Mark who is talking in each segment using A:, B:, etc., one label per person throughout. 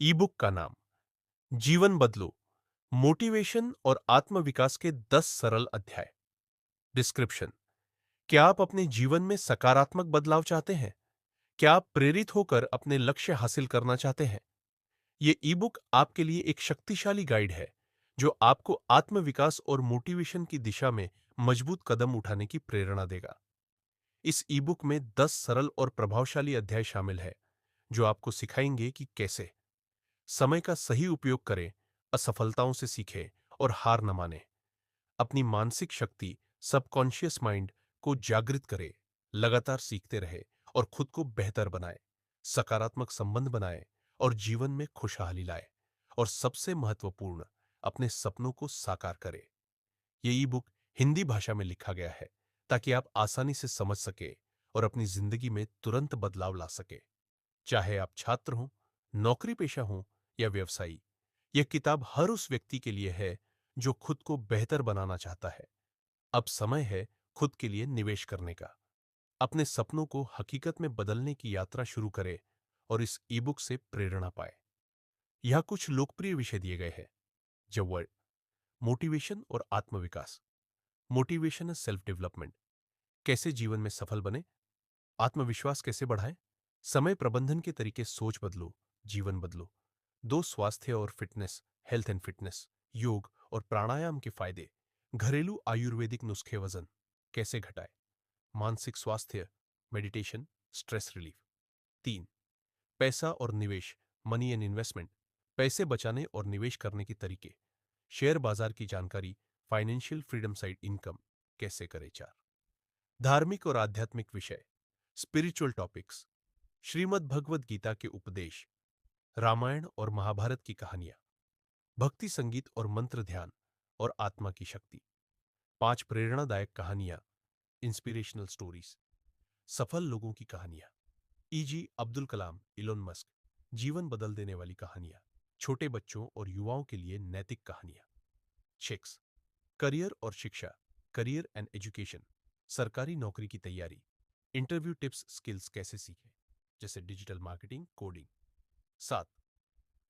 A: E-book का नाम जीवन बदलो, मोटिवेशन और आत्मविकास के 10 सरल अध्याय। डिस्क्रिप्शन। क्या आप अपने जीवन में सकारात्मक बदलाव चाहते हैं? क्या आप प्रेरित होकर अपने लक्ष्य हासिल करना चाहते हैं? ये ई-बुक आपके लिए एक शक्तिशाली गाइड है जो आपको आत्मविकास और मोटिवेशन की दिशा में मजबूत कदम उठाने की प्रेरणा देगा। इस ई-बुक में 10 सरल और प्रभावशाली अध्याय शामिल है जो आपको सिखाएंगे कि कैसे समय का सही उपयोग करें, असफलताओं से सीखें और हार न माने। अपनी मानसिक शक्ति, सबकॉन्शियस माइंड को जागृत करे, लगातार सीखते रहे और खुद को बेहतर बनाए, सकारात्मक संबंध बनाए और जीवन में खुशहाली लाए। और सबसे महत्वपूर्ण, अपने सपनों को साकार करे। ये ई बुक हिंदी भाषा में लिखा गया है ताकि आप आसानी से समझ सके और अपनी जिंदगी में तुरंत बदलाव ला सके। चाहे आप छात्र हों, नौकरी पेशा हों या व्यवसायी, यह किताब हर उस व्यक्ति के लिए है जो खुद को बेहतर बनाना चाहता है। अब समय है खुद के लिए निवेश करने का। अपने सपनों को हकीकत में बदलने की यात्रा शुरू करें और इस ई-बुक से प्रेरणा पाए। यह कुछ लोकप्रिय विषय दिए गए हैं। जब वर्ड मोटिवेशन और आत्मविकास। Motivation is self development. कैसे जीवन में सफल बने, आत्मविश्वास कैसे बढ़ाएं, समय प्रबंधन के तरीके, सोच बदलो, जीवन बदलो। दो, स्वास्थ्य और फिटनेस, हेल्थ एंड फिटनेस, योग और प्राणायाम के फायदे, घरेलू आयुर्वेदिक नुस्खे, वजन कैसे घटाए, मानसिक स्वास्थ्य, मेडिटेशन, स्ट्रेस रिलीफ। तीन, पैसा और निवेश, मनी एंड इन्वेस्टमेंट, पैसे बचाने और निवेश करने के तरीके, शेयर बाजार की जानकारी, फाइनेंशियल फ्रीडम साइड इनकम कैसे करें। चार, धार्मिक और आध्यात्मिक विषय, स्पिरिचुअल टॉपिक्स, श्रीमद् भगवद गीता के उपदेश, रामायण और महाभारत की कहानियां, भक्ति संगीत और मंत्र ध्यान और आत्मा की शक्ति। पांच, प्रेरणादायक कहानियां, इंस्पिरेशनल स्टोरीज, सफल लोगों की कहानियां, easy Abdul Kalam, Elon Musk, जीवन बदल देने वाली कहानियां, छोटे बच्चों और युवाओं के लिए नैतिक कहानियां। सिक्स, करियर और शिक्षा, करियर एंड एजुकेशन, सरकारी नौकरी की तैयारी, इंटरव्यू टिप्स, स्किल्स कैसे सीखें जैसे डिजिटल मार्केटिंग, कोडिंग। सात,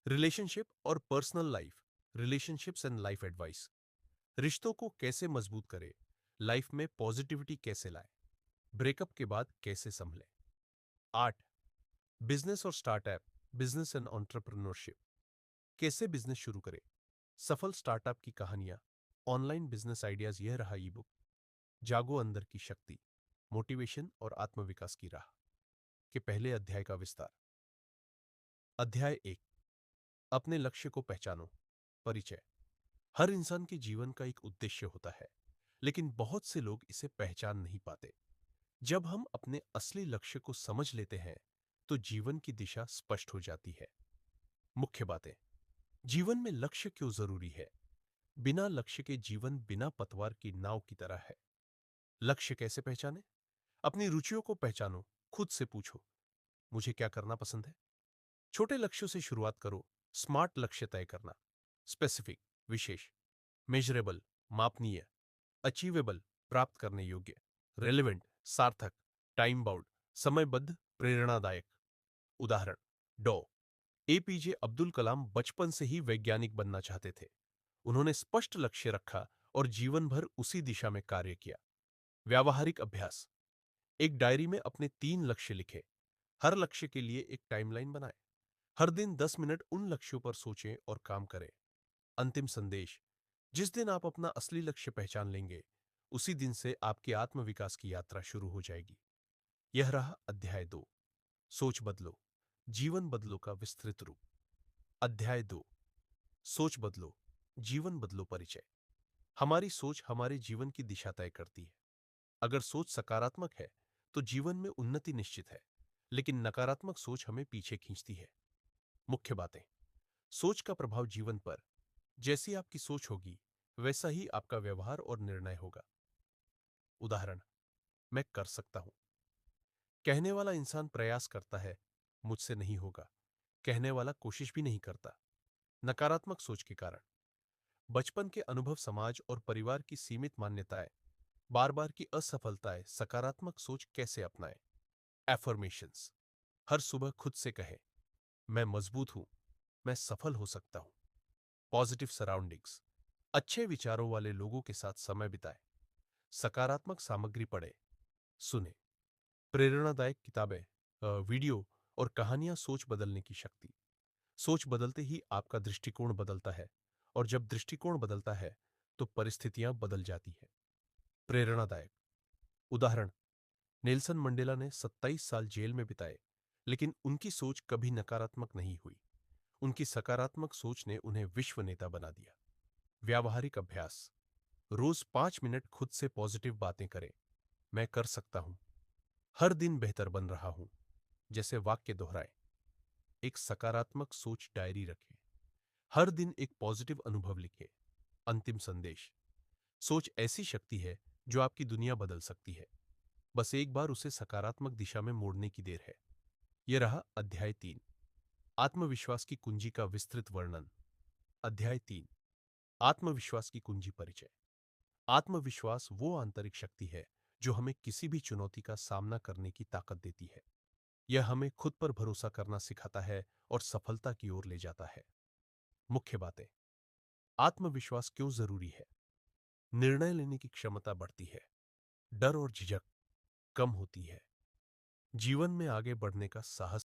A: रिलेशनशिप और personal life, relationships and life advice, रिश्तों को कैसे मजबूत करें, लाइफ में पॉजिटिविटी कैसे लाएं, ब्रेकअप के बाद कैसे संभलें। आठ, बिजनेस और स्टार्टअप, बिजनेस एंड एंटरप्रेन्योरशिप, कैसे बिजनेस शुरू करें, सफल स्टार्टअप की कहानियां, ऑनलाइन बिजनेस आइडियाज। यह रहा ई बुक जागो अंदर की शक्ति, मोटिवेशन और आत्मविकास की राह के पहले अध्याय का विस्तार। अध्याय एक, अपने लक्ष्य को पहचानो। परिचय। हर इंसान के जीवन का एक उद्देश्य होता है, लेकिन बहुत से लोग इसे पहचान नहीं पाते। जब हम अपने असली लक्ष्य को समझ लेते हैं तो जीवन की दिशा स्पष्ट हो जाती है। मुख्य बातें। जीवन में लक्ष्य क्यों जरूरी है? बिना लक्ष्य के जीवन बिना पतवार की नाव की तरह है। लक्ष्य कैसे पहचाने? अपनी रुचियों को पहचानो। खुद से पूछो, मुझे क्या करना पसंद है? छोटे लक्ष्यों से शुरुआत करो। स्मार्ट लक्ष्य तय करना। स्पेसिफिक, विशेष, मेजरेबल, मापनीय, अचीवेबल, प्राप्त करने योग्य, रेलेवेंट, सार्थक, टाइम बाउंड, समयबद्ध, प्रेरणादायक। उदाहरण, डॉ एपीजे अब्दुल कलाम बचपन से ही वैज्ञानिक बनना चाहते थे। उन्होंने स्पष्ट लक्ष्य रखा और जीवन भर उसी दिशा में कार्य किया। व्यावहारिक अभ्यास। एक डायरी में अपने 3 लक्ष्य लिखें। हर लक्ष्य के लिए एक टाइमलाइन बनाएं। हर दिन 10 मिनट उन लक्ष्यों पर सोचें और काम करें। अंतिम संदेश। जिस दिन आप अपना असली लक्ष्य पहचान लेंगे, उसी दिन से आपकी आत्मविकास की यात्रा शुरू हो जाएगी। यह रहा अध्याय 2, सोच बदलो, जीवन बदलो का विस्तृत रूप। अध्याय 2, सोच बदलो, जीवन बदलो। परिचय। हमारी सोच हमारे जीवन की दिशा तय करती है। अगर सोच सकारात्मक है तो जीवन में उन्नति निश्चित है, लेकिन नकारात्मक सोच हमें पीछे खींचती है। मुख्य बातें। सोच का प्रभाव जीवन पर। जैसी आपकी सोच होगी वैसा ही आपका व्यवहार और निर्णय होगा। उदाहरण, मैं कर सकता हूं। कहने वाला इंसान प्रयास करता है, मुझसे नहीं होगा। कहने वाला कोशिश भी नहीं करता। नकारात्मक सोच के कारण। बचपन के अनुभव, समाज और परिवार की सीमित मान्यताएं, बार बार की असफलताएं। सकारात्मक सोच कैसे अपनाएं? एफर्मेशंस। हर सुबह खुद से कहें, मैं मजबूत हूं, मैं सफल हो सकता हूं। पॉजिटिव सराउंडिंग्स, अच्छे विचारों वाले लोगों के साथ समय बिताएं, सकारात्मक सामग्री पढ़ें, सुने, प्रेरणादायक किताबें, वीडियो और कहानियां सोच बदलने की शक्ति। सोच बदलते ही आपका दृष्टिकोण बदलता है, और जब दृष्टिकोण बदलता है तो परिस्थितियां बदल जाती है। प्रेरणादायक उदाहरण, नेल्सन मंडेला ने 27 साल जेल में बिताए, लेकिन उनकी सोच कभी नकारात्मक नहीं हुई। उनकी सकारात्मक सोच ने उन्हें विश्व नेता बना दिया। व्यावहारिक अभ्यास, रोज 5 मिनट खुद से पॉजिटिव बातें करें। मैं कर सकता हूं, हर दिन बेहतर बन रहा हूं जैसे वाक्य दोहराएं। एक सकारात्मक सोच डायरी रखें, हर दिन एक पॉजिटिव अनुभव लिखें। अंतिम संदेश, सोच ऐसी शक्ति है जो आपकी दुनिया बदल सकती है। बस एक बार उसे सकारात्मक दिशा में मोड़ने की देर है। यह रहा अध्याय 3, आत्मविश्वास की कुंजी का विस्तृत वर्णन। अध्याय 3, आत्मविश्वास की कुंजी परिचय। आत्मविश्वास वो आंतरिक शक्ति है जो हमें किसी भी चुनौती का सामना करने की ताकत देती है। यह हमें खुद पर भरोसा करना सिखाता है और सफलता की ओर ले जाता है। मुख्य बातें, आत्मविश्वास क्यों जरूरी है? निर्णय लेने की क्षमता बढ़ती है, डर और झिझक कम होती है, जीवन में आगे बढ़ने का साहस